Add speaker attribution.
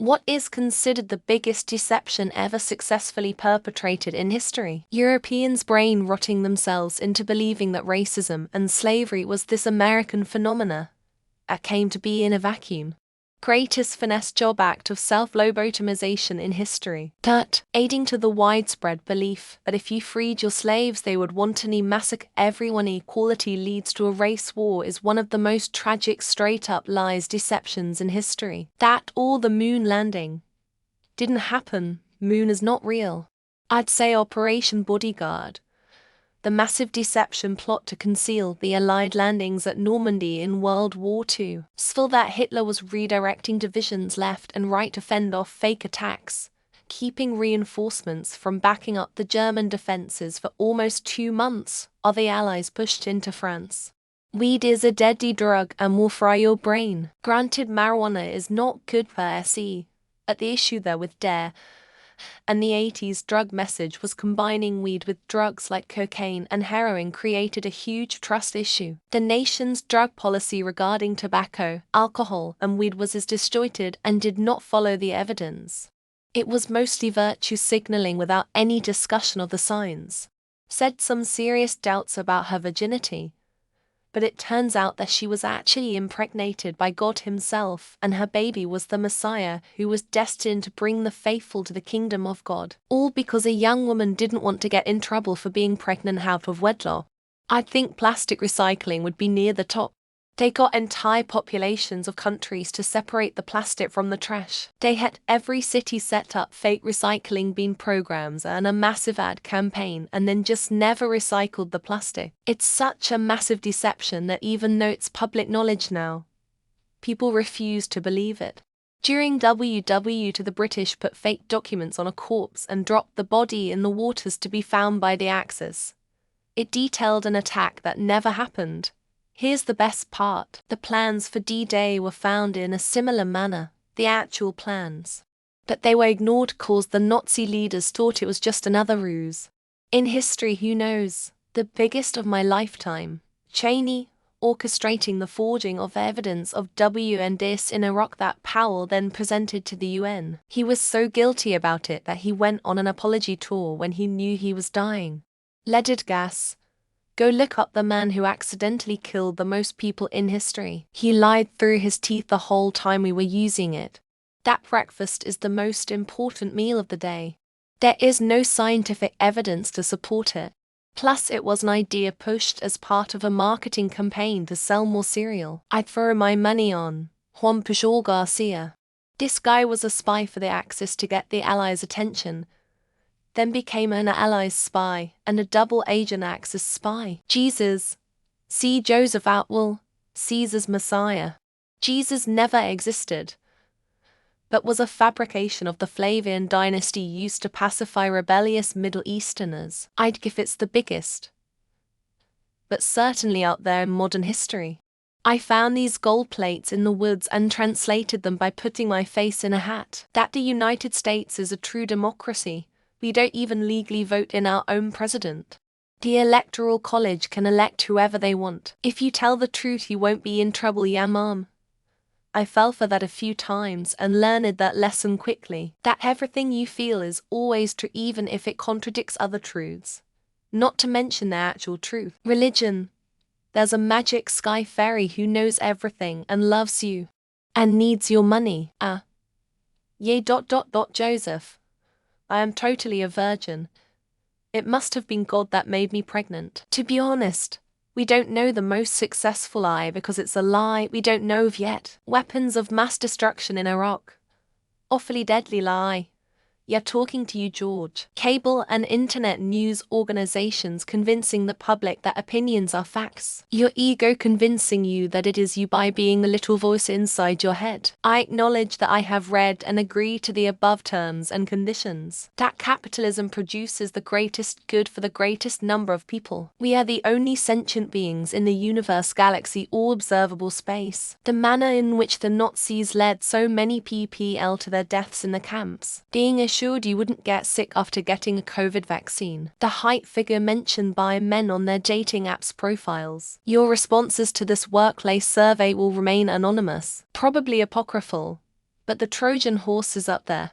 Speaker 1: What is considered the biggest deception ever successfully perpetrated in history? Europeans brain-rotting themselves into believing that racism and slavery was this American phenomena that came to be in a vacuum. Greatest finesse job act of self-lobotomization in history. Aiding to the widespread belief that if you freed your slaves they would wantonly massacre everyone. Equality leads to a race war is one of the most tragic straight-up lies deceptions in history. That or the moon landing didn't happen, moon is not real. I'd say Operation Bodyguard, the massive deception plot to conceal the Allied landings at Normandy in World War II. Still that Hitler was redirecting divisions left and right to fend off fake attacks, keeping reinforcements from backing up the German defenses for almost 2 months, while the Allies pushed into France. Weed is a deadly drug and will fry your brain. Granted, marijuana is not good per se, at the issue there with DARE, and the 80s drug message was combining weed with drugs like cocaine and heroin created a huge trust issue. The nation's drug policy regarding tobacco, alcohol, and weed was as disjointed and did not follow the evidence. It was mostly virtue signaling without any discussion of the signs. Said some serious doubts about her virginity, but it turns out that she was actually impregnated by God himself, and her baby was the Messiah who was destined to bring the faithful to the kingdom of God. All because a young woman didn't want to get in trouble for being pregnant out of wedlock. I'd think plastic recycling would be near the top. They got entire populations of countries to separate the plastic from the trash. They had every city set up fake recycling bin programs and a massive ad campaign and then just never recycled the plastic. It's such a massive deception that even though it's public knowledge now, people refuse to believe it. During WW to the British put fake documents on a corpse and dropped the body in the waters to be found by the Axis. It detailed an attack that never happened. Here's the best part. The plans for D-Day were found in a similar manner, the actual plans. But they were ignored cause the Nazi leaders thought it was just another ruse. In history, who knows? The biggest of my lifetime. Cheney, orchestrating the forging of evidence of WNDs in Iraq that Powell then presented to the UN. He was so guilty about it that he went on an apology tour when he knew he was dying. Leaded gas. Go look up the man who accidentally killed the most people in history. He lied through his teeth the whole time we were using it. That breakfast is the most important meal of the day. There is no scientific evidence to support it. Plus, it was an idea pushed as part of a marketing campaign to sell more cereal. I'd throw my money on Juan Pujol Garcia. This guy was a spy for the Axis to get the Allies' attention, then became an Allies spy and a double agent Axis spy. Jesus. See Joseph Outwell, Caesar's Messiah. Jesus never existed, but was a fabrication of the Flavian dynasty used to pacify rebellious Middle Easterners. I'd give it's the biggest, but certainly out there in modern history. I found these gold plates in the woods and translated them by putting my face in a hat. That the United States is a true democracy. We don't even legally vote in our own president. The Electoral College can elect whoever they want. If you tell the truth, you won't be in trouble, yeah, mom. I fell for that a few times and learned that lesson quickly. That everything you feel is always true even if it contradicts other truths. Not to mention the actual truth. Religion. There's a magic sky fairy who knows everything and loves you. And needs your money. Joseph. I am totally a virgin. It must have been God that made me pregnant. To be honest, we don't know the most successful lie because it's a lie we don't know of yet. Weapons of mass destruction in Iraq. Awfully deadly lie. Yeah, talking to you, George. Cable and internet news organizations convincing the public that opinions are facts. Your ego convincing you that it is you by being the little voice inside your head. I acknowledge that I have read and agree to the above terms and conditions. That capitalism produces the greatest good for the greatest number of people. We are the only sentient beings in the universe, galaxy, or observable space. The manner in which the Nazis led so many people to their deaths in the camps. Being assured you wouldn't get sick after getting a COVID vaccine. The height figure mentioned by men on their dating apps profiles. Your responses to this workplace survey will remain anonymous, probably apocryphal, But the Trojan horse is up there.